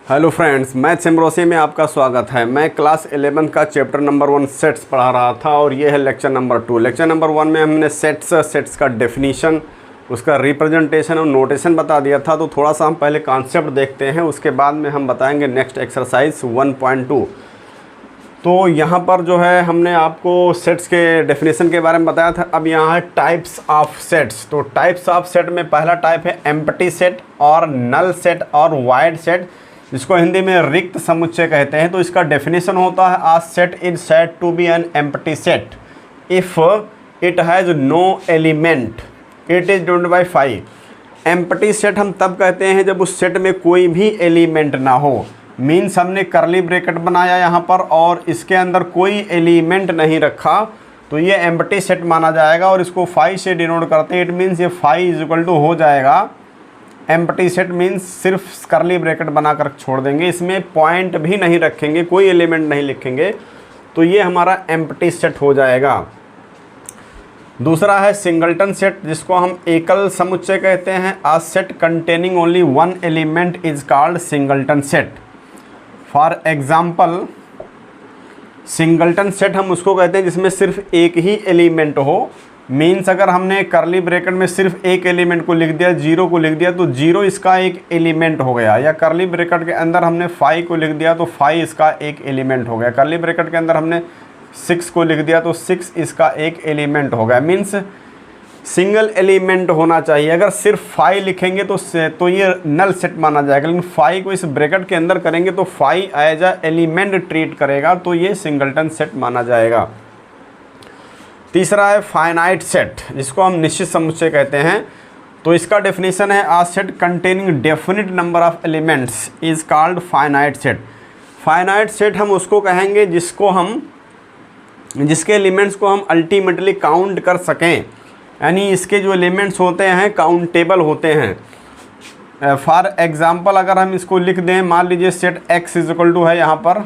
Hello friends, maths एम्ब्रोसी में आपका स्वागत है। मैं क्लास 11 का चैप्टर नंबर 1 सेट्स पढ़ा रहा था और ये है लेक्चर नंबर 2। लेक्चर नंबर 1 में हमने सेट्स का डेफिनीशन, उसका रिप्रेजेंटेशन और नोटेशन बता दिया था। तो थोड़ा सा हम पहले कॉन्सेप्ट देखते हैं, उसके बाद में हम बताएंगे नेक्स्ट एक्सरसाइज 1.2। तो यहाँ पर जो है हमने आपको सेट्स के डेफिनेशन के बारे में बताया था। अब यहाँ है टाइप्स ऑफ सेट्स। तो टाइप्स ऑफ सेट में पहला टाइप है एम्प्टी सेट और नल सेट और वाइड सेट, जिसको हिंदी में रिक्त समुच्चय कहते हैं। तो इसका डेफिनेशन होता है a set is said to be an empty set if it has no element it is divided by 5। Empty set हम तब कहते हैं जब उस सेट में कोई भी एलिमेंट ना हो। मीन्स हमने करली ब्रैकेट बनाया यहाँ पर और इसके अंदर कोई एलिमेंट नहीं रखा, तो ये एम्प्टी सेट माना जाएगा और इसको 5 से डिनोट करते हैं। इट मीन्स ये 5 इज इक्वल टू हो जाएगा एम्प्टी सेट। मीन्स सिर्फ करली ब्रैकेट बनाकर छोड़ देंगे, इसमें पॉइंट भी नहीं रखेंगे, कोई एलिमेंट नहीं लिखेंगे, तो ये हमारा एम्प्टी सेट हो जाएगा। दूसरा है सिंगलटन सेट, जिसको हम एकल समुच्चय कहते हैं। A set containing only one element is called singleton set. For example, singleton set हम उसको कहते हैं जिसमें सिर्फ एक ही एलिमेंट हो। मीन्स अगर हमने करली ब्रैकेट में सिर्फ एक एलिमेंट को लिख दिया, 0 को लिख दिया, तो 0 इसका एक एलिमेंट हो गया। या करली ब्रैकेट के अंदर हमने 5 को लिख दिया तो 5 इसका एक एलिमेंट हो गया। करली ब्रैकेट के अंदर हमने 6 को लिख दिया तो 6 इसका एक एलिमेंट हो गया। मीन्स सिंगल एलिमेंट होना चाहिए। अगर सिर्फ 5 लिखेंगे तो ये नल सेट माना जाएगा, लेकिन 5 को इस ब्रैकेट के अंदर करेंगे तो 5 एज अ एलिमेंट ट्रीट करेगा, तो ये सिंगलटन सेट माना जाएगा। तीसरा है फाइनाइट सेट, जिसको हम निश्चित समुच्चय कहते हैं। तो इसका डेफिनेशन है a set containing definite number of elements is called finite set. Finite set हम उसको कहेंगे जिसके एलिमेंट्स को हम अल्टीमेटली काउंट कर सकें, यानी इसके जो एलिमेंट्स होते हैं काउंटेबल होते हैं। फॉर एग्जांपल अगर हम इसको लिख दें, मान लीजिए set x is equal to है यहाँ पर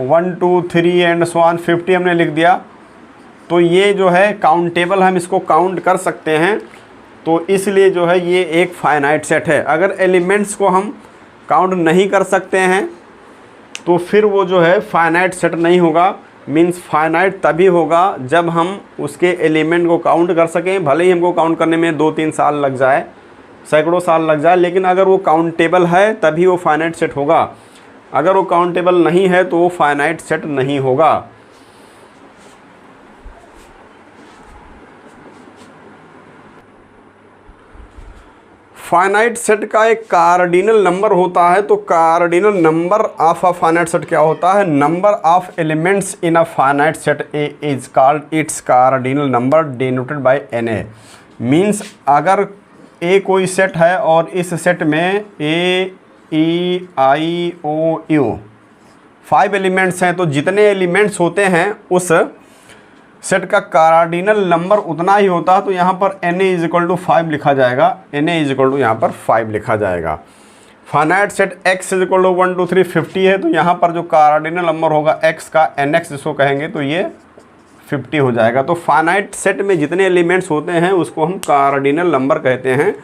1 2 3 एंड सो ऑन 50 हमने लिख दिया, तो ये जो है काउंटेबल, हम इसको काउंट कर सकते हैं, तो इसलिए जो है ये एक फाइनाइट सेट है। अगर एलिमेंट्स को हम काउंट नहीं कर सकते हैं तो फिर वो जो है फाइनाइट सेट नहीं होगा। मीन्स फाइनाइट तभी होगा जब हम उसके एलिमेंट को काउंट कर सकें, भले ही हमको काउंट करने में 2-3 साल लग जाए, सैकड़ों साल लग जाए, लेकिन अगर वो काउंटेबल है तभी वो फाइनाइट सेट होगा। अगर वो काउंटेबल नहीं है तो वो फाइनाइट सेट नहीं होगा। फाइनाइट सेट का एक कार्डिनल नंबर होता है। तो cardinal number of a finite set क्या होता है? Number of elements in a finite set A is called its cardinal number denoted by Na। Means अगर ए कोई सेट है और इस सेट में A, E, I, O, U 5 elements हैं, तो जितने एलिमेंट्स होते हैं उस सेट का कार्डिनल नंबर उतना ही होता है। तो यहाँ पर Na इज इक्वल टू 5 लिखा जाएगा। Na इज इक्वल टू यहाँ पर 5 लिखा जाएगा। Finite set x is equal to 1 2 3 50 है, तो यहाँ पर जो कार्डिनल नंबर होगा x का nx जिसको कहेंगे, तो ये 50 हो जाएगा। तो फाइनाइट सेट में जितने एलिमेंट्स होते हैं उसको हम कार्डिनल नंबर कहते हैं।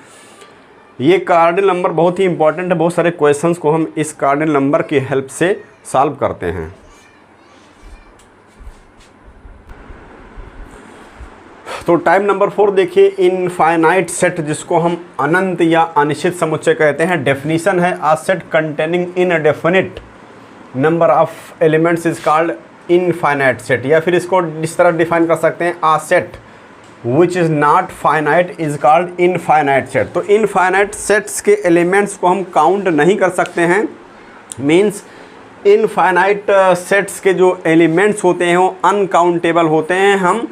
ये कार्डिनल नंबर बहुत ही इंपॉर्टेंट है। बहुत सारे क्वेश्चंस को हम इस कार्डिनल नंबर की हेल्प से सॉल्व करते हैं। तो टाइप नंबर 4 देखिए, इनफाइनाइट सेट, जिसको हम अनंत या अनिश्चित समुच्चय कहते हैं। डेफिनेशन है a set containing indefinite number of elements is called infinite set. या फिर इसको इस तरह डिफाइन कर सकते हैं, a set which is not finite is called infinite set. तो इनफाइनाइट सेट्स के एलिमेंट्स को हम काउंट नहीं कर सकते हैं। मीन्स इनफाइनाइट सेट्स के जो एलिमेंट्स होते हैं वो अनकाउंटेबल होते हैं, हम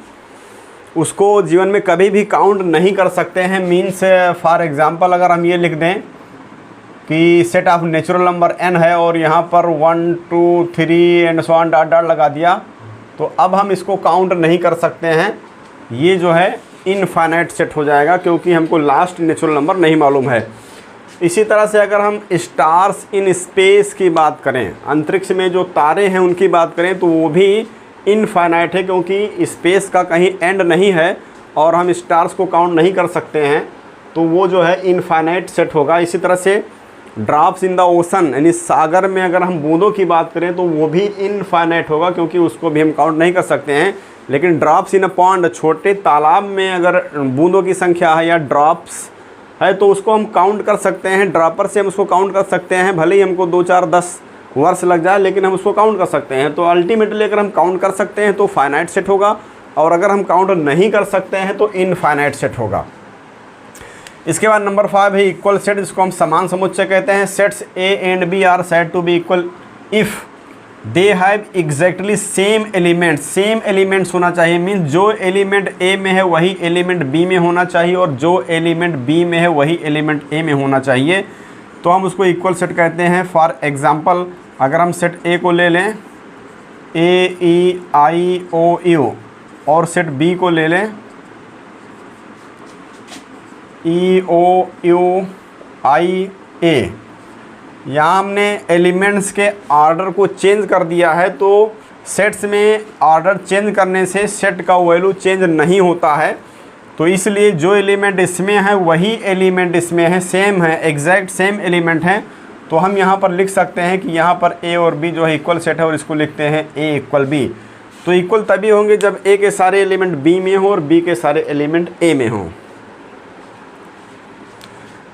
उसको जीवन में कभी भी काउंट नहीं कर सकते हैं। मीन्स फॉर एग्जांपल अगर हम ये लिख दें कि set of natural number n है और यहाँ पर 1 2 3 and so on dot dot लगा दिया, तो अब हम इसको काउंट नहीं कर सकते हैं। ये जो है इनफाइनाइट सेट हो जाएगा, क्योंकि हमको लास्ट नेचुरल नंबर नहीं मालूम है। इसी तरह से अगर हम स्टार्स इन स्पेस की बात करें, अंतरिक्ष में जो तारे हैं उनकी बात करें, तो वो भी इनफाइनाइट है, क्योंकि स्पेस का कहीं एंड नहीं है और हम स्टार्स को काउंट नहीं कर सकते हैं, तो वो जो है इनफाइनाइट सेट होगा। इसी तरह से ड्रॉप्स इन द ओशन, यानी सागर में अगर हम बूंदों की बात करें तो वो भी इनफाइनाइट होगा, क्योंकि उसको भी हम काउंट नहीं कर सकते हैं। लेकिन ड्रॉप्स इन अ पॉन्ड, छोटे तालाब में अगर बूंदों की संख्या है या ड्रॉप्स है तो उसको हम काउंट कर सकते हैं। ड्रॉपर से हम उसको काउंट कर सकते हैं, भले ही हमको 2, 4, 10 वर्ष लग जाए, लेकिन हम उसको काउंट कर सकते हैं। तो अल्टीमेटली अगर हम काउंट कर सकते हैं तो फाइनाइट सेट होगा, और अगर हम काउंट नहीं कर सकते हैं तो इनफाइनाइट सेट होगा। इसके बाद नंबर 5 है इक्वल सेट, जिसको हम समान समुच्चय कहते हैं। Sets A and B are said to be equal if they have exactly same element. Same elements होना चाहिए, मीन्स जो एलिमेंट ए में है वही एलिमेंट बी में होना चाहिए, और जो एलिमेंट बी में है वही एलिमेंट ए में होना चाहिए, तो हम उसको इक्वल सेट कहते हैं। फॉर एग्जांपल अगर हम सेट ए को ले लें, ए ई आई ओ यू, और सेट बी को ले लें ई ओ यू आई ए, यहाँ हमने एलिमेंट्स के ऑर्डर को चेंज कर दिया है। तो सेट्स में ऑर्डर चेंज करने से सेट का वैल्यू चेंज नहीं होता है, तो इसलिए जो एलिमेंट इसमें है वही एलिमेंट इसमें है, सेम है, एग्जैक्ट सेम एलिमेंट है। तो हम यहाँ पर लिख सकते हैं कि यहाँ पर ए और बी जो है इक्वल सेट है, और इसको लिखते हैं ए इक्वल बी। तो इक्वल तभी होंगे जब ए के सारे एलिमेंट बी में हो और बी के सारे एलिमेंट ए में हों।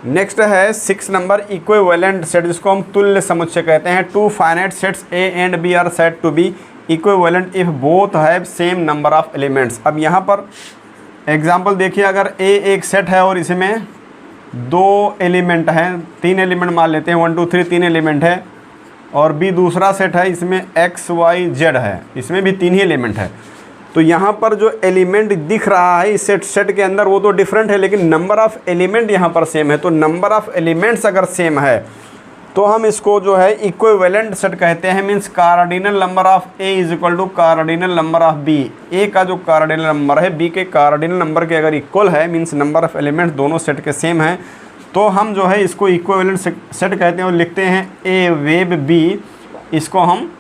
नेक्स्ट है 6 नंबर इक्विवेलेंट सेट, जिसको हम तुल्य समुच्चय कहते हैं। Two finite sets A and B are said to be equivalent if both have same number of elements. अब यहाँ पर एग्जांपल देखिए, अगर ए एक सेट है और इसमें 2 एलिमेंट हैं, 3 एलिमेंट मान लेते हैं, 1 2 3 3 एलिमेंट है, और बी दूसरा सेट है, इसमें एक्स वाई जेड है, इसमें भी 3 ही एलिमेंट है। तो यहाँ पर जो एलिमेंट दिख रहा है इस सेट के अंदर वो तो डिफरेंट है, लेकिन नंबर ऑफ़ एलिमेंट यहाँ पर सेम है। तो नंबर ऑफ़ एलिमेंट्स अगर सेम है तो हम इसको जो है इक्विवेलेंट सेट कहते हैं। Means cardinal number of A is equal to cardinal number of B. A का जो कार्डिनल नंबर है बी के कार्डिनल नंबर के अगर इक्वल है, मीन्स नंबर ऑफ़ एलिमेंट्स दोनों सेट के सेम हैं, तो हम जो है इसको इक्विवेलेंट सेट कहते हैं और लिखते हैं ए वेब बी, इसको हम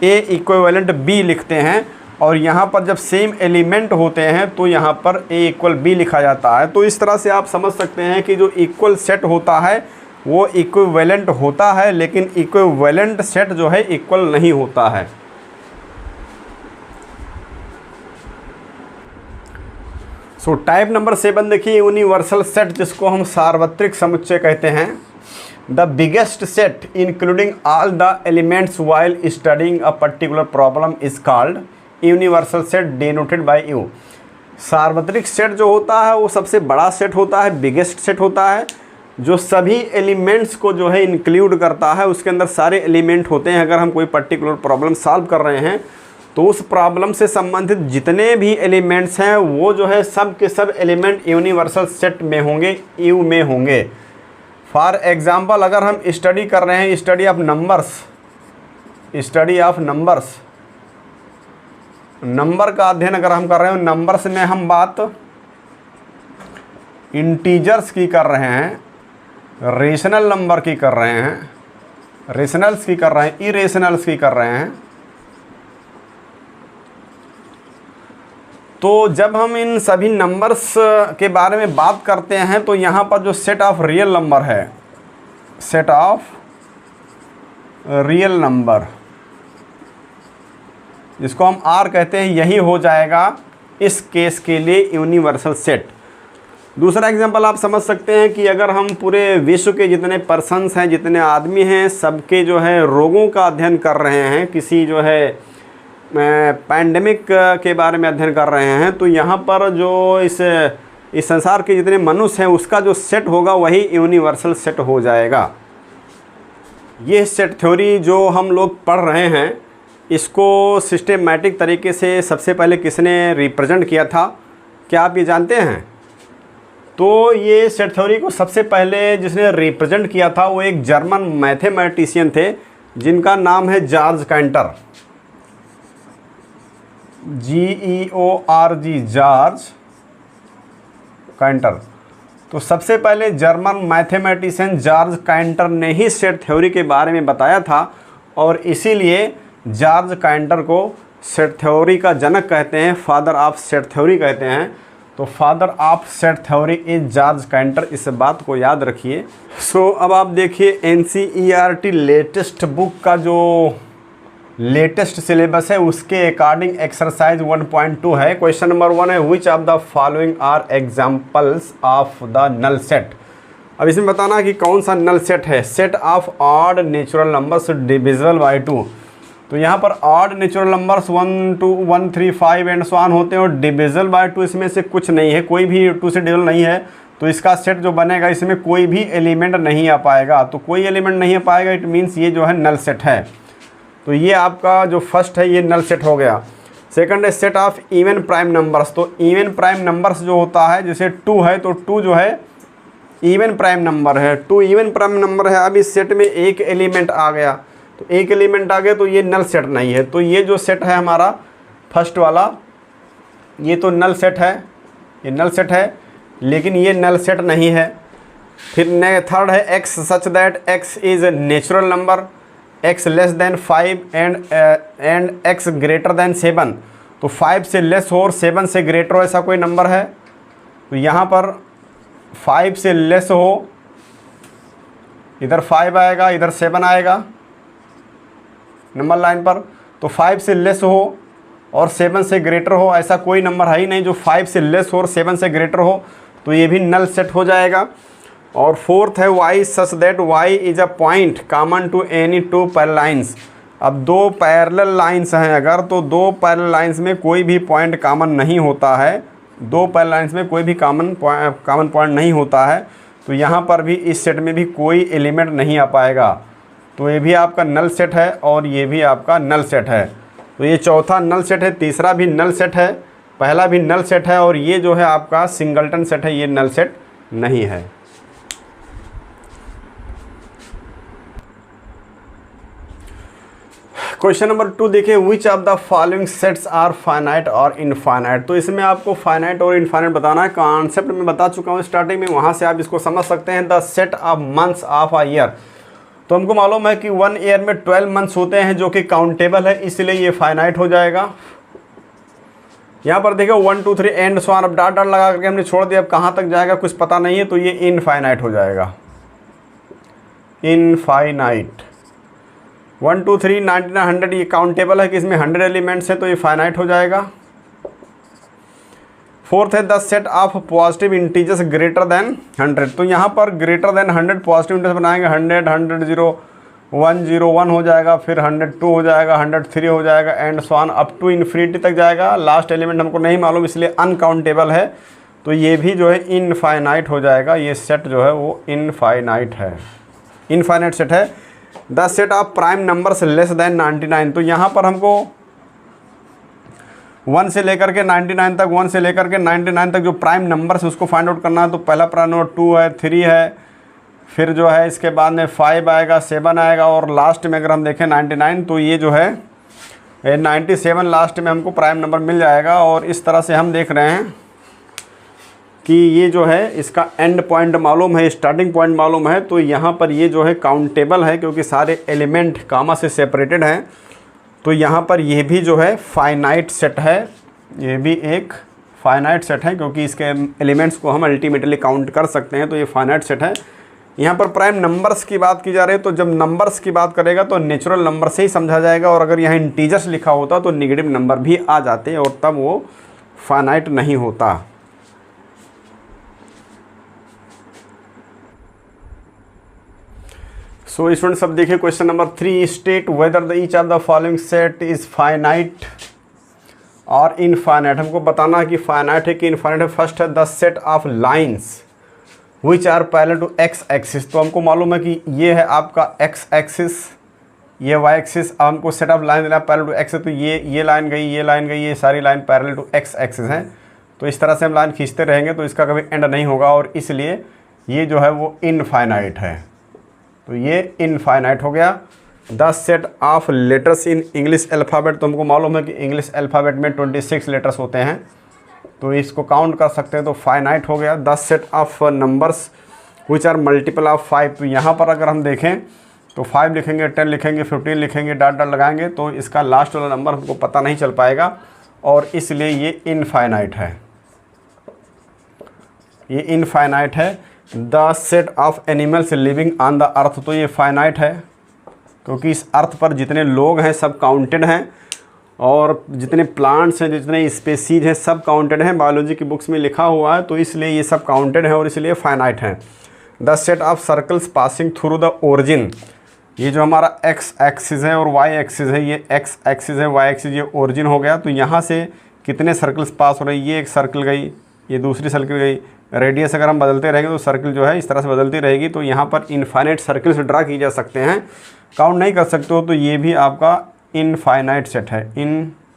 ए इक्विवेलेंट बी लिखते हैं। और यहाँ पर जब सेम एलिमेंट होते हैं तो यहाँ पर ए इक्वल बी लिखा जाता है। तो इस तरह से आप समझ सकते हैं कि जो इक्वल सेट होता है वो इक्विवेलेंट होता है, लेकिन इक्विवेलेंट सेट जो है इक्वल नहीं होता है। सो टाइप नंबर 7 देखिए, यूनिवर्सल सेट, जिसको हम सार्वत्रिक समुच्चय कहते हैं। The biggest set including all the elements while studying a particular problem is called universal set denoted by you. सार्वत्रिक सेट जो होता है वो सबसे बड़ा सेट होता है, बिगेस्ट सेट होता है, जो सभी एलिमेंट्स को जो है इंक्लूड करता है। उसके अंदर सारे एलिमेंट होते हैं। अगर हम कोई पर्टिकुलर प्रॉब्लम सॉल्व कर रहे हैं तो उस प्रॉब्लम से संबंधित जितने भी एलिमेंट्स हैं वो जो है सब के सब एलिमेंट यूनिवर्सल सेट में होंगे, यू में होंगे। फॉर एग्ज़ाम्पल अगर हम स्टडी कर रहे हैं, स्टडी ऑफ नंबर्स, नंबर का अध्ययन अगर हम कर रहे हैं, नंबर्स में हम बात इंटीजर्स की कर रहे हैं, रेशनल नंबर की कर रहे हैं, रेशनल्स की कर रहे हैं, इरेशनल्स की कर रहे हैं। तो जब हम इन सभी नंबर्स के बारे में बात करते हैं तो यहाँ पर जो सेट ऑफ रियल नंबर है, सेट ऑफ रियल नंबर, जिसको हम आर कहते हैं, यही हो जाएगा इस केस के लिए यूनिवर्सल सेट। दूसरा एग्जांपल आप समझ सकते हैं कि अगर हम पूरे विश्व के जितने पर्सन्स हैं, जितने आदमी हैं, सबके जो है रोगों का अध्ययन कर रहे हैं, किसी जो है पैंडेमिक के बारे में अध्ययन कर रहे हैं, तो यहाँ पर जो इस संसार के जितने मनुष्य हैं उसका जो सेट होगा वही यूनिवर्सल सेट हो जाएगा। ये सेट थ्योरी जो हम लोग पढ़ रहे हैं इसको सिस्टेमेटिक तरीके से सबसे पहले किसने रिप्रेजेंट किया था, क्या आप ये जानते हैं? तो ये सेट थ्योरी को सबसे पहले जिसने रिप्रेजेंट किया था वो एक जर्मन मैथमेटिशियन थे जिनका नाम है George canter, GEORG, George canter. तो सबसे पहले जर्मन मैथमेटिशियन जॉर्ज कैंटर ने ही सेट थ्योरी के बारे में बताया था और इसीलिए जॉर्ज कैंटर को सेट थ्योरी का जनक कहते हैं, फादर ऑफ सेट थ्योरी कहते हैं। तो father of set theory is George canter, इस बात को याद रखिए। सो अब आप देखिए NCERT लेटेस्ट बुक का जो लेटेस्ट सिलेबस है उसके अकॉर्डिंग एक्सरसाइज 1.2 है। क्वेश्चन नंबर 1 है which of the following are examples of the null set. अब इसमें बताना कि कौन सा नल सेट है। Set of odd natural numbers divisible by 2। तो यहाँ पर odd natural numbers 1, 2, 1, 3, 5 and so on होते हैं और डिविजिबल बाय 2 इसमें से कुछ नहीं है, कोई भी 2 से डिविजिबल नहीं है। तो इसका सेट जो बनेगा इसमें कोई भी एलिमेंट नहीं आ पाएगा। तो कोई एलिमेंट नहीं आ पाएगा, इट मीन्स ये जो है नल सेट है। तो ये आपका जो फर्स्ट है ये नल सेट हो गया। सेकंड है set of even prime numbers. तो इवन प्राइम नंबर्स जो होता है, जैसे 2 है तो 2 जो है इवन प्राइम नंबर है, 2 इवन प्राइम नंबर है। अब इस सेट में एक एलिमेंट आ गया, तो एक एलिमेंट आ गया तो ये नल सेट नहीं है। तो ये जो सेट है हमारा फर्स्ट वाला, ये तो नल सेट है, ये नल सेट है, लेकिन ये नल सेट नहीं है। फिर थर्ड है x such that x is natural number, x less than 5 and x greater than 7। तो 5 से लेस हो और 7 से ग्रेटर हो ऐसा कोई नंबर है। तो यहाँ पर 5 से लेस हो, इधर 5 आएगा, इधर 7 आएगा नंबर लाइन पर। तो 5 से लेस हो और 7 से ग्रेटर हो ऐसा कोई नंबर है ही नहीं जो 5 से लेस हो और 7 से ग्रेटर हो, तो ये भी नल सेट हो जाएगा। और फोर्थ है Y such that Y is a point common to any 2 parallel lines. अब 2 पैरेलल लाइन्स हैं अगर, तो 2 पैरेलल लाइन्स में कोई भी पॉइंट कॉमन नहीं होता है, 2 पैरेलल लाइन्स में कोई भी कॉमन पॉइंट नहीं होता है। तो यहाँ पर भी इस सेट में भी कोई एलिमेंट नहीं आ पाएगा। तो ये भी आपका नल सेट है और ये भी आपका नल सेट है। तो ये चौथा नल सेट है, तीसरा भी नल सेट है, पहला भी नल सेट है और ये जो है आपका सिंगलटन सेट है, ये नल सेट नहीं है। क्वेश्चन नंबर 2 देखिए which of the following sets are finite और इनफाइनाइट। तो इसमें आपको फाइनाइट और इनफाइनाइट बताना है। कॉन्सेप्ट में बता चुका हूँ स्टार्टिंग में, वहाँ से आप इसको समझ सकते हैं। The set of months of a year. तो हमको मालूम है कि 1 ईयर में 12 मंथ्स होते हैं जो कि काउंटेबल है, इसलिए ये फाइनाइट हो जाएगा। यहाँ पर देखो 1, 2, 3 एंड सो ऑन, अब डॉट डॉट लगा करके हमने छोड़ दिया, अब कहाँ तक जाएगा कुछ पता नहीं है, तो ये इनफाइनाइट हो जाएगा, इनफाइनाइट। 1, 2, 3, 99, 100 ये काउंटेबल है कि इसमें 100 एलिमेंट्स हैं, तो ये फाइनाइट हो जाएगा। फोर्थ है the set of positive integers greater than 100। तो यहाँ पर ग्रेटर देन 100 पॉजिटिव इंटीजर्स बनाएंगे, 100, 100, 0, 1, 0, 1 हो जाएगा, फिर 102 हो जाएगा, 103 हो जाएगा and so on up to infinity तक जाएगा। लास्ट एलिमेंट हमको नहीं मालूम इसलिए अनकाउंटेबल है, तो ये भी जो है इनफाइनाइट हो जाएगा। ये सेट जो है वो इनफाइनाइट है, इनफाइनाइट सेट है। The set of prime numbers less than 99। तो यहाँ पर हमको 1 से लेकर के 99 तक, 1 से लेकर के 99 तक जो प्राइम नंबर्स है उसको फाइंड आउट करना है। तो पहला प्राइम नंबर 2 है, 3 है, फिर जो है इसके बाद में 5 आएगा, 7 आएगा और लास्ट में अगर हम देखें 99, तो ये जो है 97 लास्ट में हमको प्राइम नंबर मिल जाएगा। और इस तरह से हम देख रहे हैं कि ये जो है इसका एंड पॉइंट मालूम है, स्टार्टिंग पॉइंट मालूम है। तो यहाँ पर ये जो है काउंटेबल है क्योंकि सारे एलिमेंट कामा से सेपरेटेड हैं। तो यहाँ पर ये भी जो है फाइनाइट सेट है, ये भी एक फाइनाइट सेट है क्योंकि इसके एलिमेंट्स को हम अल्टीमेटली काउंट कर सकते हैं, तो ये फाइनाइट सेट है। यहाँ पर प्राइम नंबर्स की बात की जा रही है, तो जब नंबर्स की बात करेगा तो नेचुरल नंबर से ही समझा जाएगा, और अगर यहाँ इंटीजर्स लिखा होता तो नेगेटिव नंबर भी आ जाते और तब वो फाइनाइट नहीं होता। सो स्टूडेंट सब देखिए question number 3, state whether the each of the following set is finite और इनफाइनाइट। हमको बताना है कि फाइनाइट है कि इनफाइनाइट है। फर्स्ट है the set of lines which are parallel to X axis. तो हमको मालूम है कि ये है आपका एक्स एक्सिस, ये वाई एक्सिस। अब हमको सेट ऑफ लाइन देना है पैरेलल टू एक्स, तो ये लाइन गई, ये लाइन गई, ये सारी line parallel to X axis हैं। तो इस तरह से हम लाइन खींचते रहेंगे तो इसका कभी एंड नहीं होगा, और इसलिए ये जो है वो इनफाइनाइट है। तो ये इनफाइनाइट हो गया। The set of letters in English alphabet. तो हमको मालूम है कि इंग्लिश अल्फ़ाबेट में 26 लेटर्स होते हैं, तो इसको काउंट कर सकते हैं, तो फाइनाइट हो गया। 10 set of numbers which are multiple of 5। तो यहाँ पर अगर हम देखें तो 5 लिखेंगे, 10 लिखेंगे, 15 लिखेंगे, डॉट डॉट लगाएंगे तो इसका लास्ट वाला नंबर हमको पता नहीं चल पाएगा, और इसलिए ये इनफाइनाइट है। ये इनफाइनाइट है। The set of animals living on the earth, तो ये फाइनाइट है क्योंकि इस अर्थ पर जितने लोग हैं सब काउंटेड हैं, और जितने प्लांट्स हैं, जितने स्पेसीज हैं सब काउंटेड हैं, बायोलॉजी की बुक्स में लिखा हुआ है, तो इसलिए ये सब काउंटेड है और इसलिए फाइनाइट है। The set of circles passing through the origin, ये जो हमारा एक्स एक्सिस है और वाई एक्सिस है, ये एक्स एक्सिस है, वाई एक्सिस, ये ओरिजिन हो गया। तो यहाँ से कितने सर्कल्स पास हो रहे हैं, ये एक सर्कल गई, ये दूसरी सर्कल गई, रेडियस अगर हम बदलते रहेंगे तो सर्कल जो है इस तरह से बदलती रहेगी। तो यहाँ पर इनफाइनाइट सर्कल्स ड्रा किए जा सकते हैं, काउंट नहीं कर सकते हो, तो ये भी आपका इनफाइनाइट सेट है, इनफाइनाइट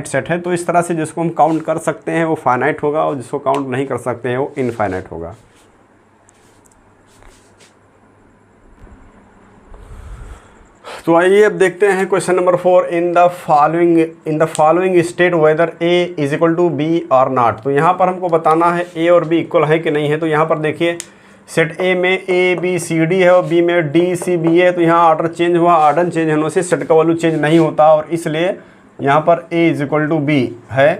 सेट है। तो इस तरह से जिसको हम काउंट कर सकते हैं वो फाइनाइट होगा, और जिसको काउंट नहीं कर सकते हैं वो इनफाइनाइट होगा। तो आइए अब देखते हैं question number 4। In the following state whether A is equal to B और नॉट। तो यहाँ पर हमको बताना है ए और बी इक्वल है कि नहीं है। तो यहाँ पर देखिए सेट ए में ए बी सी डी है और बी में डी सी बी है। तो यहाँ ऑर्डर चेंज हुआ, ऑर्डर चेंज होने से सेट का वैल्यू चेंज नहीं होता, और इसलिए यहाँ पर ए इज इक्वल टू बी है।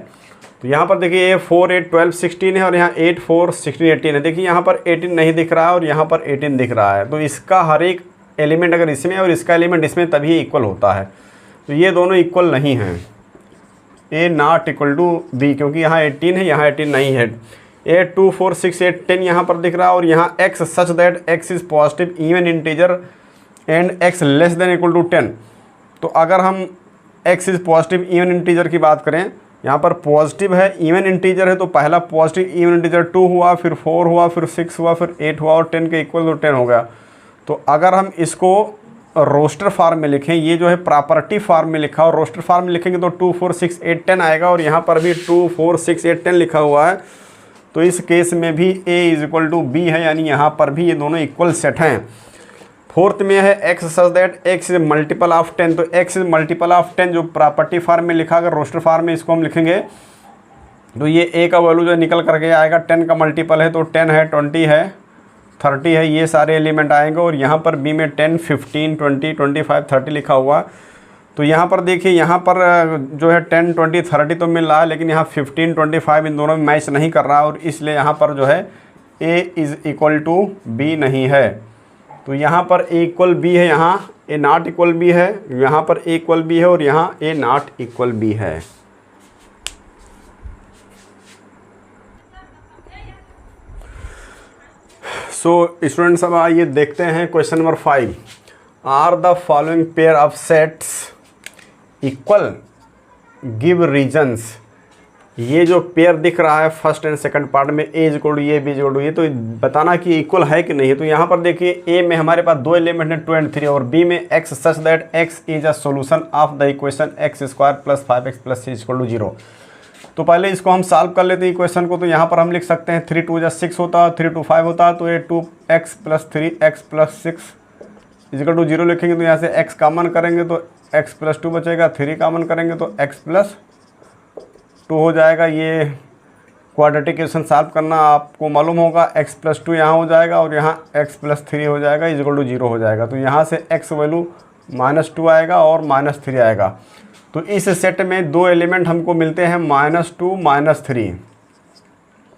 तो यहाँ पर देखिए ए 4 8 12 16 है और यहाँ 8 4 16 18 है। देखिए यहाँ पर 18 नहीं दिख रहा है और यहाँ पर 18 दिख रहा है। तो इसका हर एक एलिमेंट अगर इसमें और इसका एलिमेंट इसमें तभी इक्वल होता है। तो ये दोनों इक्वल नहीं हैं, ए नॉट इक्वल टू बी, क्योंकि यहाँ 18 है, यहाँ 18 नहीं है। 8 2 4 6 8 10 यहाँ पर दिख रहा है और यहाँ x such that x is positive even integer and x less than equal to 10। तो अगर हम x is positive even integer की बात करें, यहाँ पर पॉजिटिव है, इवन इंटीजर है, तो पहला पॉजिटिव इवन इंटीजर 2 हुआ, फिर 4 हुआ, फिर 6 हुआ, फिर 8 हुआ और 10 के इक्वल तो 10 हो गया। तो अगर हम इसको रोस्टर फॉर्म में लिखें, ये जो है प्रॉपर्टी फॉर्म में लिखा और रोस्टर फॉर्म में लिखेंगे तो 2 4 6 8 10 आएगा, और यहाँ पर भी 2 4 6 8 10 लिखा हुआ है। तो इस केस में भी a is equal to B है, यानी यहाँ पर भी ये दोनों इक्वल सेट हैं। फोर्थ में है x such that x is multiple of 10। तो x इज मल्टीपल ऑफ 10 जो प्रॉपर्टी फॉर्म में लिखा, अगर रोस्टर फॉर्म में इसको हम लिखेंगे तो ये a का वैल्यू जो निकल करके आएगा 10 का मल्टीपल है, तो 10 है, 20 है, 30 है, ये सारे एलिमेंट आएंगे। और यहाँ पर b में 10 15 20 25 30 लिखा हुआ। तो यहाँ पर देखिए, यहाँ पर जो है 10 20 30 तो मिल रहा है, लेकिन यहाँ 15 25 इन दोनों में मैच नहीं कर रहा, और इसलिए यहाँ पर जो है a is equal to b नहीं है। तो यहाँ पर a इक्वल b है, यहाँ a नॉट इक्वल b है, यहाँ पर a इक्वल b है और यहाँ a नॉट इक्वल b है। सो स्टूडेंट्स, अब आइए देखते हैं question number 5। Are the following pair of sets equal, give reasons. ये जो पेयर दिख रहा है फर्स्ट एंड सेकंड पार्ट में, ए इज इक्वल टू ये, बी इज इक्वल टू ये, तो बताना कि इक्वल है कि नहीं है। तो यहाँ पर देखिए ए में हमारे पास दो एलिमेंट हैं 2 and 3, और बी में x such that x is a solution of the equation x square plus 5x plus 6 equal to 0। तो पहले इसको हम सॉल्व कर लेते हैं इक्वेशन को। तो यहाँ पर हम लिख सकते हैं 3 2 6 होता है, 3 2 5 होता है, तो ये 2x plus 3x plus 6 is equal to 0 लिखेंगे। तो यहाँ से x कॉमन करेंगे तो x प्लस 2 बचेगा, 3 कॉमन करेंगे तो x प्लस 2 हो जाएगा। ये क्वाड्रेटिक इक्वेशन सॉल्व करना आपको मालूम होगा। x प्लस 2 यहाँ हो जाएगा और यहाँ x प्लस 3 हो जाएगा, इजिकल टू 0 हो जाएगा। तो यहाँ से x वैल्यू -2 आएगा और -3 आएगा। तो इस सेट में दो एलिमेंट हमको मिलते हैं -2 -3,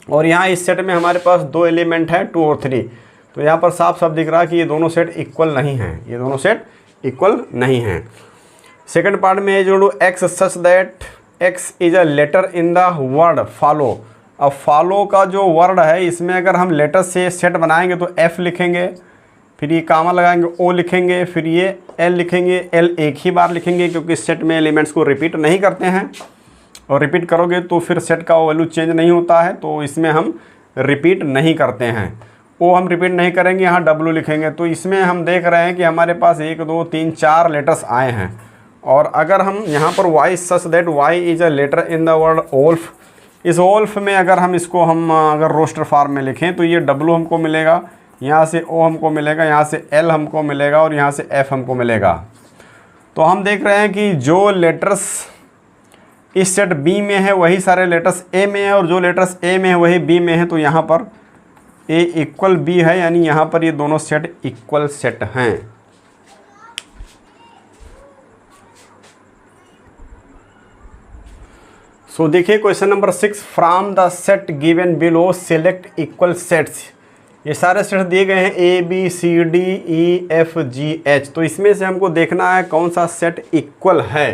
और यहाँ इस सेट में हमारे पास दो एलिमेंट हैं 2 और 3। तो यहाँ पर साफ साफ दिख रहा है कि ये दोनों सेट इक्वल नहीं हैं, ये दोनों सेट इक्वल नहीं हैं। सेकंड पार्ट में जो x such that x is a letter in the word follow. अब फॉलो का जो वर्ड है इसमें अगर हम लेटर से सेट बनाएंगे तो f लिखेंगे, फिर ये कामा लगाएंगे o लिखेंगे, फिर ये l लिखेंगे। l एक ही बार लिखेंगे क्योंकि सेट में एलिमेंट्स को रिपीट नहीं करते हैं, और रिपीट करोगे तो फिर सेट का वैल्यू चेंज नहीं होता है, तो इसमें हम रिपीट नहीं करते हैं। o हम रिपीट नहीं करेंगे, यहाँ w लिखेंगे। तो इसमें हम देख रहे हैं कि हमारे पास 1 2 3 4 लेटर्स आए हैं, और अगर हम यहाँ पर y such that y is a letter in the word wolf, इस ओल्फ में अगर हम इसको अगर रोस्टर फॉर्म में लिखें तो ये w हमको मिलेगा, यहाँ से o हमको मिलेगा, यहाँ से l हमको मिलेगा और यहाँ से f हमको मिलेगा। तो हम देख रहे हैं कि जो लेटर्स इस सेट b में है वही सारे लेटर्स a में है, और जो लेटर्स a में है वही b में है। तो यहाँ पर a इक्वल b है, यानी यहाँ पर ये दोनों सेट इक्वल सेट हैं। सो देखिए question number 6, from the set given below select equal sets. ये सारे सेट्स दिए गए हैं A B C D E F G H। तो इसमें से हमको देखना है कौन सा सेट इक्वल है।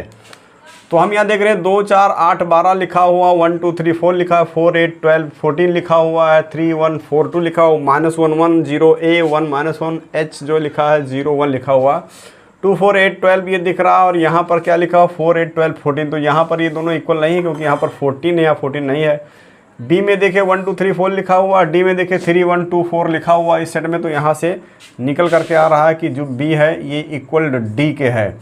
तो हम यहाँ देख रहे हैं 2 4 8 12 लिखा हुआ, 1 2 3 4 लिखा है, 4 8 12 14 लिखा हुआ है, 3 1 4 2 लिखा हुआ, -1 1 0 A 1 -1 H जो लिखा है 0 1 लिखा हुआ, 2 4 8 12 ये दिख रहा है, और यहाँ पर क्या लिखा हुआ 4 8 12 14। तो यहाँ पर ये दोनों इक्वल नहीं है क्योंकि यहाँ पर 14 है या 14 नहीं है। बी में देखिए 1 2 3 4 लिखा हुआ, डी में देखिए 3 1 2 4 लिखा हुआ इस सेट में। तो यहाँ से निकल करके आ रहा है कि जो बी है ये इक्वल डी के है।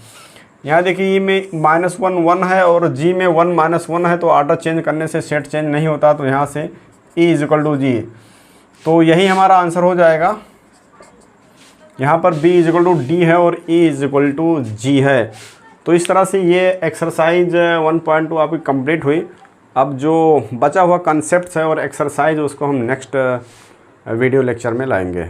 यहाँ देखिए ई में -1 1 है और जी में 1 -1 है, तो ऑर्डर चेंज करने से सेट चेंज नहीं होता। तो यहाँ से ई इक्वल टू जी, तो यही हमारा आंसर हो जाएगा। यहाँ पर बी इक्वल टू डी है और ई इक्वल टू जी है। तो इस तरह से ये एक्सरसाइज 1.2 आपकी कंप्लीट हुई। अब जो बचा हुआ कॉन्सेप्ट्स है और एक्सरसाइज उसको हम नेक्स्ट वीडियो लेक्चर में लाएंगे।